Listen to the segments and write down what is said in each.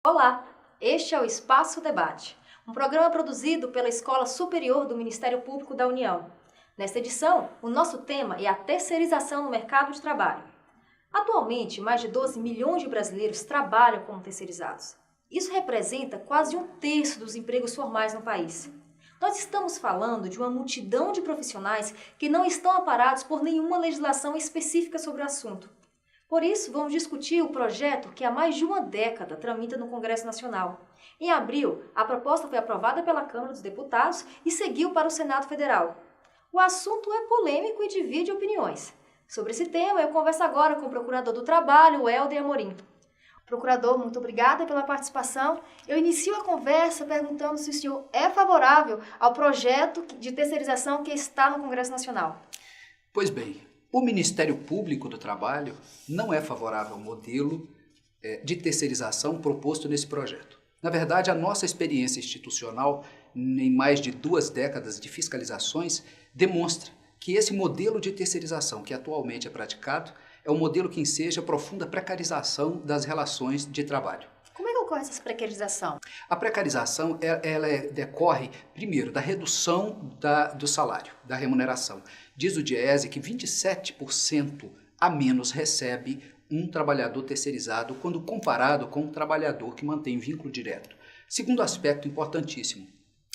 Olá, este é o Espaço Debate, um programa produzido pela Escola Superior do Ministério Público da União. Nesta edição, o nosso tema é a terceirização no mercado de trabalho. Atualmente, mais de 12 milhões de brasileiros trabalham como terceirizados. Isso representa quase um terço dos empregos formais no país. Nós estamos falando de uma multidão de profissionais que não estão amparados por nenhuma legislação específica sobre o assunto. Por isso, vamos discutir o projeto que há mais de uma década tramita no Congresso Nacional. Em abril, a proposta foi aprovada pela Câmara dos Deputados e seguiu para o Senado Federal. O assunto é polêmico e divide opiniões. Sobre esse tema, eu converso agora com o Procurador do Trabalho, Helder Amorim. Procurador, muito obrigada pela participação. Eu inicio a conversa perguntando se o senhor é favorável ao projeto de terceirização que está no Congresso Nacional. Pois bem, o Ministério Público do Trabalho não é favorável ao modelo de terceirização proposto nesse projeto. Na verdade, a nossa experiência institucional, em mais de 2 décadas de fiscalizações, demonstra que esse modelo de terceirização que atualmente é praticado é um modelo que enseja profunda precarização das relações de trabalho. Como é que ocorre essa precarização? A precarização decorre, primeiro, da redução do salário, da remuneração. Diz o Diese que 27% a menos recebe um trabalhador terceirizado quando comparado com um trabalhador que mantém vínculo direto. Segundo aspecto importantíssimo,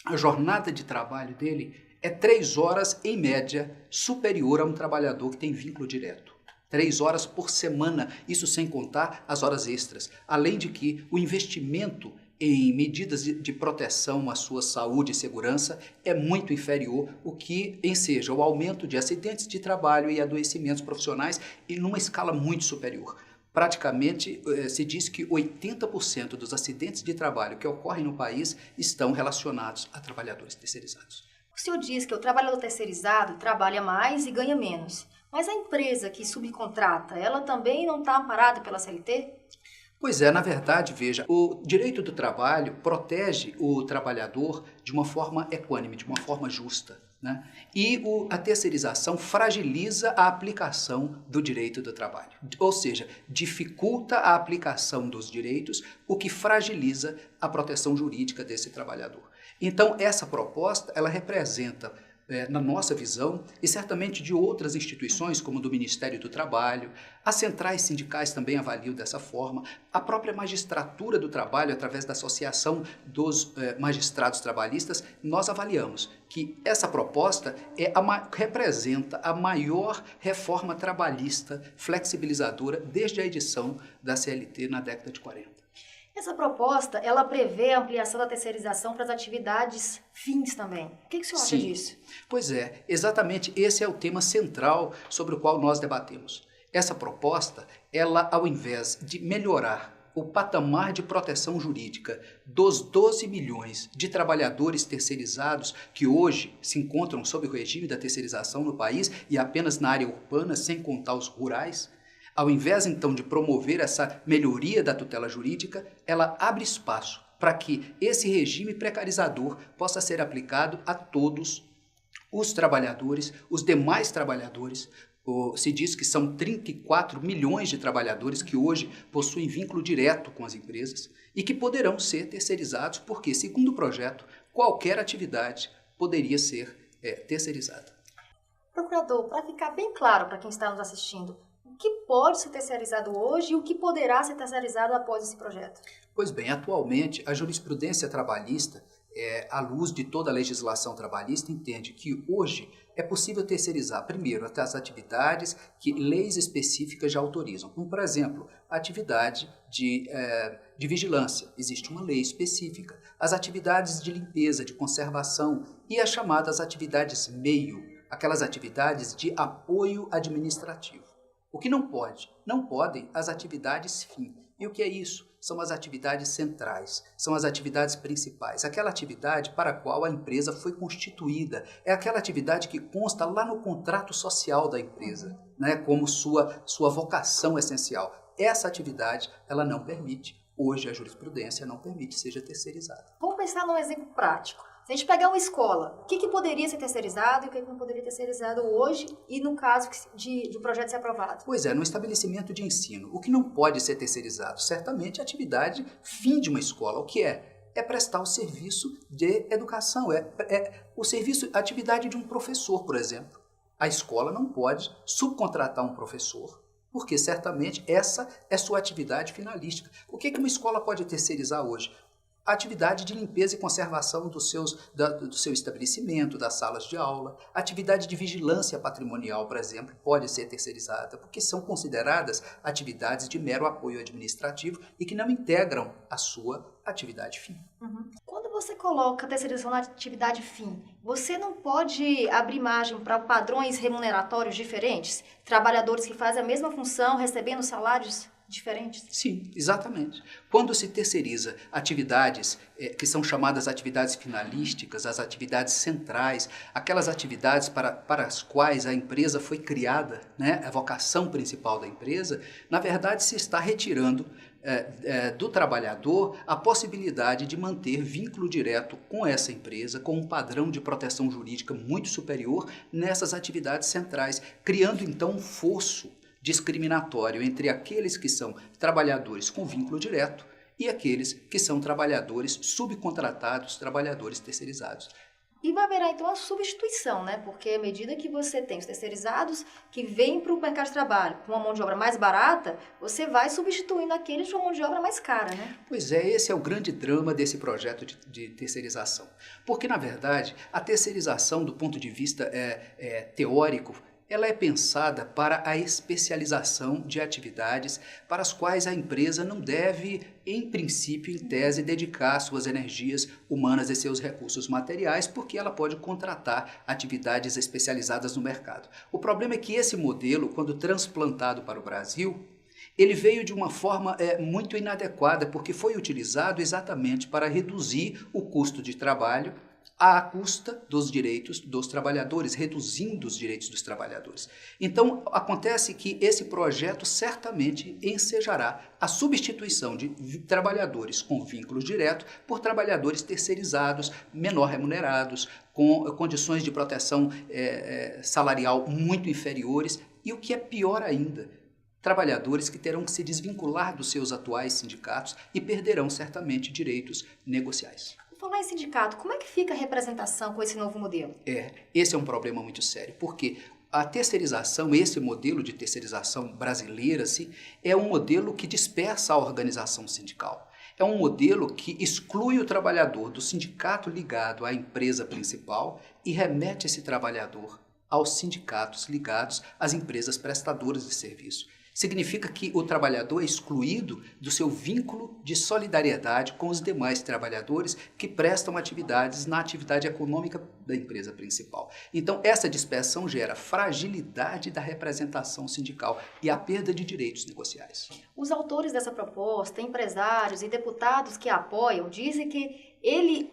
a jornada de trabalho dele é 3 horas, em média, superior a um trabalhador que tem vínculo direto. 3 horas por semana, isso sem contar as horas extras. Além de que o investimento em medidas de proteção à sua saúde e segurança é muito inferior, o que enseja o aumento de acidentes de trabalho e adoecimentos profissionais em uma escala muito superior. Praticamente se diz que 80% dos acidentes de trabalho que ocorrem no país estão relacionados a trabalhadores terceirizados. O senhor diz que o trabalhador terceirizado trabalha mais e ganha menos. Mas a empresa que subcontrata, ela também não está amparada pela CLT? Pois é, na verdade, veja, o direito do trabalho protege o trabalhador de uma forma equânime, de uma forma justa, né? E a terceirização fragiliza a aplicação do direito do trabalho, ou seja, dificulta a aplicação dos direitos, o que fragiliza a proteção jurídica desse trabalhador. Então, essa proposta, ela representa, na nossa visão, e certamente de outras instituições, como do Ministério do Trabalho, as centrais sindicais também avaliam dessa forma, a própria magistratura do trabalho, através da Associação dos Magistrados Trabalhistas, nós avaliamos que essa proposta representa a maior reforma trabalhista flexibilizadora desde a edição da CLT na década de 40. Essa proposta, ela prevê a ampliação da terceirização para as atividades fins também. O que o senhor acha disso? Pois é, exatamente esse é o tema central sobre o qual nós debatemos. Essa proposta, ela, ao invés de melhorar o patamar de proteção jurídica dos 12 milhões de trabalhadores terceirizados que hoje se encontram sob o regime da terceirização no país e apenas na área urbana, sem contar os rurais, ao invés, então, de promover essa melhoria da tutela jurídica, ela abre espaço para que esse regime precarizador possa ser aplicado a todos os trabalhadores, os demais trabalhadores. Se diz que são 34 milhões de trabalhadores que hoje possuem vínculo direto com as empresas e que poderão ser terceirizados porque, segundo o projeto, qualquer atividade poderia ser terceirizada. Procurador, para ficar bem claro para quem está nos assistindo, o que pode ser terceirizado hoje e o que poderá ser terceirizado após esse projeto? Pois bem, atualmente a jurisprudência trabalhista, à luz de toda a legislação trabalhista, entende que hoje é possível terceirizar, primeiro, as atividades que leis específicas já autorizam. Como, por exemplo, a atividade de vigilância, existe uma lei específica. As atividades de limpeza, de conservação e as chamadas atividades meio, aquelas atividades de apoio administrativo. O que não pode? Não podem as atividades fim. E o que é isso? São as atividades centrais, são as atividades principais, aquela atividade para a qual a empresa foi constituída, é aquela atividade que consta lá no contrato social da empresa, né, como sua vocação essencial. Essa atividade, ela não permite, hoje a jurisprudência não permite, seja terceirizada. Vamos pensar num exemplo prático. Se a gente pegar uma escola, o que poderia ser terceirizado e o que não poderia ser terceirizado hoje e no caso de um projeto ser aprovado? Pois é, no estabelecimento de ensino, o que não pode ser terceirizado? Certamente a atividade fim de uma escola. O que é? É prestar o serviço de educação, o serviço, a atividade de um professor, por exemplo. A escola não pode subcontratar um professor, porque certamente essa é sua atividade finalística. O que uma escola pode terceirizar hoje? A atividade de limpeza e conservação do seu estabelecimento, das salas de aula. A atividade de vigilância patrimonial, por exemplo, pode ser terceirizada, porque são consideradas atividades de mero apoio administrativo e que não integram a sua atividade fim. Uhum. Quando você coloca a terceirização na atividade fim, você não pode abrir margem para padrões remuneratórios diferentes? Trabalhadores que fazem a mesma função recebendo salários diferentes? Sim, exatamente. Quando se terceiriza atividades que são chamadas atividades finalísticas, as atividades centrais, aquelas atividades para as quais a empresa foi criada, né, a vocação principal da empresa, na verdade se está retirando do trabalhador a possibilidade de manter vínculo direto com essa empresa, com um padrão de proteção jurídica muito superior nessas atividades centrais, criando então um fosso discriminatório entre aqueles que são trabalhadores com vínculo direto e aqueles que são trabalhadores subcontratados, trabalhadores terceirizados. E vai haverá então a substituição, né? Porque à medida que você tem os terceirizados que vêm para o mercado de trabalho com uma mão de obra mais barata, você vai substituindo aqueles com uma mão de obra mais cara, né? Pois é, esse é o grande drama desse projeto de terceirização. Porque, na verdade, a terceirização do ponto de vista teórico, ela é pensada para a especialização de atividades para as quais a empresa não deve, em princípio, em tese, dedicar suas energias humanas e seus recursos materiais, porque ela pode contratar atividades especializadas no mercado. O problema é que esse modelo, quando transplantado para o Brasil, ele veio de uma forma muito inadequada, porque foi utilizado exatamente para reduzir o custo de trabalho à custa dos direitos dos trabalhadores, reduzindo os direitos dos trabalhadores. Então, acontece que esse projeto certamente ensejará a substituição de trabalhadores com vínculo direto por trabalhadores terceirizados, menor remunerados, com condições de proteção salarial muito inferiores e, o que é pior ainda, trabalhadores que terão que se desvincular dos seus atuais sindicatos e perderão certamente direitos negociais. Falar em sindicato, como é que fica a representação com esse novo modelo? Esse é um problema muito sério, porque a terceirização, esse modelo de terceirização brasileira, assim, é um modelo que dispersa a organização sindical. É um modelo que exclui o trabalhador do sindicato ligado à empresa principal e remete esse trabalhador aos sindicatos ligados às empresas prestadoras de serviço. Significa que o trabalhador é excluído do seu vínculo de solidariedade com os demais trabalhadores que prestam atividades na atividade econômica da empresa principal. Então, essa dispersão gera fragilidade da representação sindical e a perda de direitos negociais. Os autores dessa proposta, empresários e deputados que a apoiam, dizem que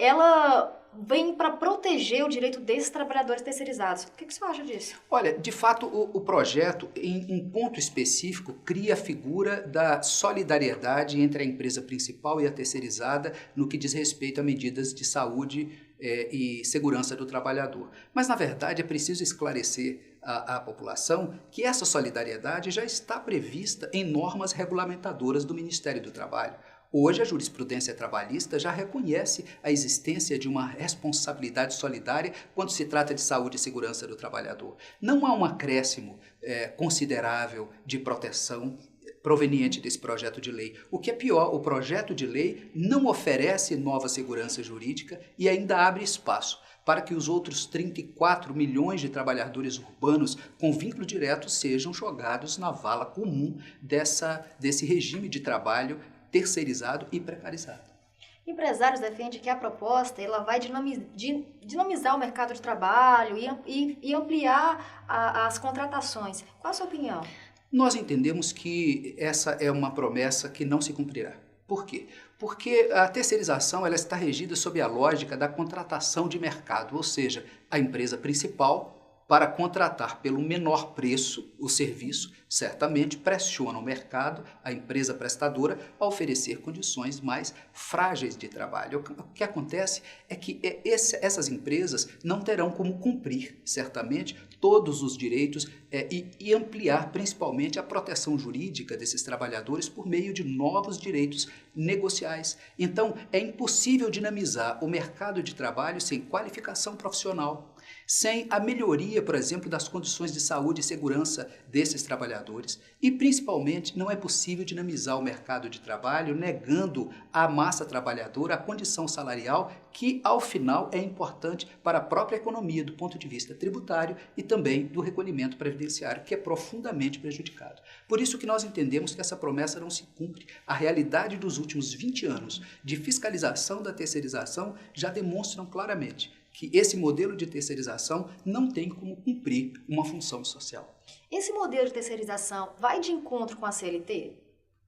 ela vem para proteger o direito desses trabalhadores terceirizados. O que você acha disso? Olha, de fato, o projeto, em um ponto específico, cria a figura da solidariedade entre a empresa principal e a terceirizada no que diz respeito a medidas de saúde e segurança do trabalhador. Mas, na verdade, é preciso esclarecer à população que essa solidariedade já está prevista em normas regulamentadoras do Ministério do Trabalho. Hoje, a jurisprudência trabalhista já reconhece a existência de uma responsabilidade solidária quando se trata de saúde e segurança do trabalhador. Não há um acréscimo considerável de proteção proveniente desse projeto de lei. O que é pior, o projeto de lei não oferece nova segurança jurídica e ainda abre espaço para que os outros 34 milhões de trabalhadores urbanos com vínculo direto sejam jogados na vala comum desse regime de trabalho terceirizado e precarizado. Empresários defendem que a proposta ela vai dinamizar o mercado de trabalho e ampliar as contratações. Qual a sua opinião? Nós entendemos que essa é uma promessa que não se cumprirá. Por quê? Porque a terceirização ela está regida sob a lógica da contratação de mercado, ou seja, a empresa principal para contratar pelo menor preço o serviço, certamente pressiona o mercado, a empresa prestadora, a oferecer condições mais frágeis de trabalho. O que acontece é que essas empresas não terão como cumprir, certamente, todos os direitos e ampliar principalmente a proteção jurídica desses trabalhadores por meio de novos direitos negociais. Então, é impossível dinamizar o mercado de trabalho sem qualificação profissional, sem a melhoria, por exemplo, das condições de saúde e segurança desses trabalhadores. E, principalmente, não é possível dinamizar o mercado de trabalho negando à massa trabalhadora a condição salarial que, ao final, é importante para a própria economia do ponto de vista tributário e também do recolhimento previdenciário, que é profundamente prejudicado. Por isso que nós entendemos que essa promessa não se cumpre. A realidade dos últimos 20 anos de fiscalização da terceirização já demonstram claramente que esse modelo de terceirização não tem como cumprir uma função social. Esse modelo de terceirização vai de encontro com a CLT?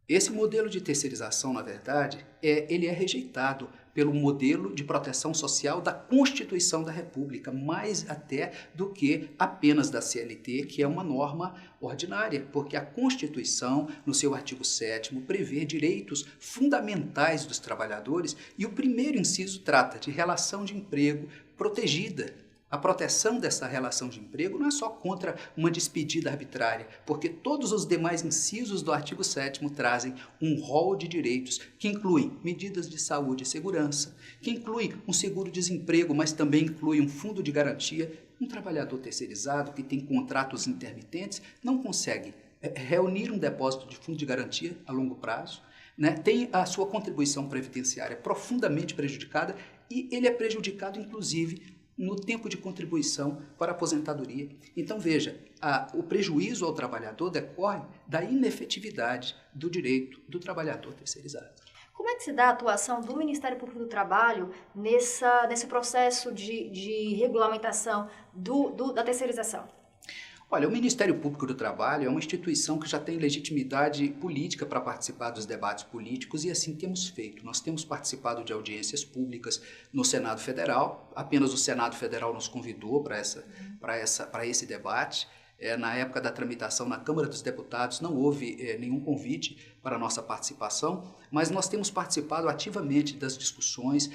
Esse modelo de terceirização, na verdade, ele é rejeitado pelo modelo de proteção social da Constituição da República, mais até do que apenas da CLT, que é uma norma ordinária, porque a Constituição, no seu artigo 7º, prevê direitos fundamentais dos trabalhadores e o primeiro inciso trata de relação de emprego protegida. A proteção dessa relação de emprego não é só contra uma despedida arbitrária, porque todos os demais incisos do artigo 7º trazem um rol de direitos que incluem medidas de saúde e segurança, que inclui um seguro-desemprego, mas também inclui um fundo de garantia. Um trabalhador terceirizado que tem contratos intermitentes não consegue reunir um depósito de fundo de garantia a longo prazo, né? Tem a sua contribuição previdenciária profundamente prejudicada e ele é prejudicado, inclusive, no tempo de contribuição para a aposentadoria. Então, veja, o prejuízo ao trabalhador decorre da inefetividade do direito do trabalhador terceirizado. Como é que se dá a atuação do Ministério Público do Trabalho nesse processo de regulamentação da terceirização? Olha, o Ministério Público do Trabalho é uma instituição que já tem legitimidade política para participar dos debates políticos e assim temos feito. Nós temos participado de audiências públicas no Senado Federal, apenas o Senado Federal nos convidou para esse debate. Na época da tramitação na Câmara dos Deputados não houve nenhum convite para a nossa participação, mas nós temos participado ativamente das discussões,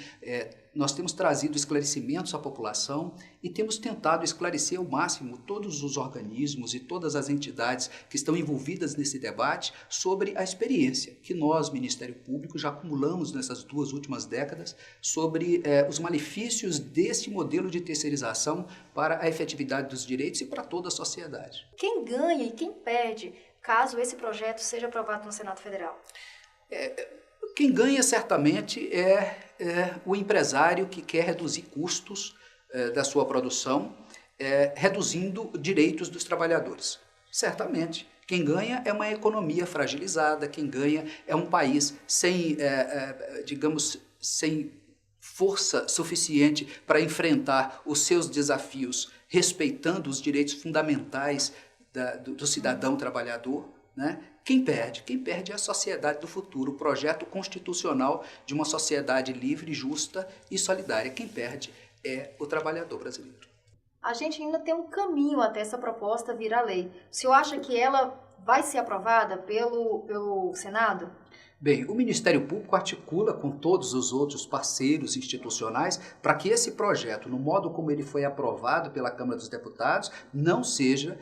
nós temos trazido esclarecimentos à população e temos tentado esclarecer ao máximo todos os organismos e todas as entidades que estão envolvidas nesse debate sobre a experiência que nós, Ministério Público, já acumulamos nessas 2 últimas décadas sobre os malefícios deste modelo de terceirização para a efetividade dos direitos e para toda a sociedade. Quem ganha e quem perde caso esse projeto seja aprovado no Senado Federal? Quem ganha certamente é o empresário que quer reduzir custos da sua produção, reduzindo direitos dos trabalhadores. Certamente, quem ganha é uma economia fragilizada, quem ganha é um país sem, sem força suficiente para enfrentar os seus desafios, respeitando os direitos fundamentais do cidadão trabalhador, né? Quem perde? Quem perde é a sociedade do futuro, o projeto constitucional de uma sociedade livre, justa e solidária. Quem perde é o trabalhador brasileiro. A gente ainda tem um caminho até essa proposta virar lei. O senhor acha que ela vai ser aprovada pelo Senado? Bem, o Ministério Público articula com todos os outros parceiros institucionais para que esse projeto, no modo como ele foi aprovado pela Câmara dos Deputados, não seja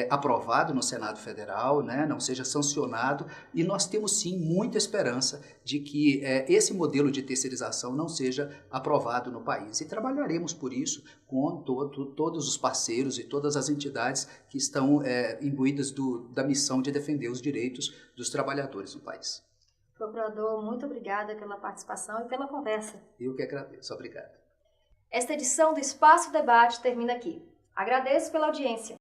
aprovado no Senado Federal, né, não seja sancionado, e nós temos sim muita esperança de que esse modelo de terceirização não seja aprovado no país. E trabalharemos por isso com todos os parceiros e todas as entidades que estão imbuídas da missão de defender os direitos dos trabalhadores no país. Procurador, muito obrigada pela participação e pela conversa. Eu que agradeço. Obrigado. Esta edição do Espaço Debate termina aqui. Agradeço pela audiência.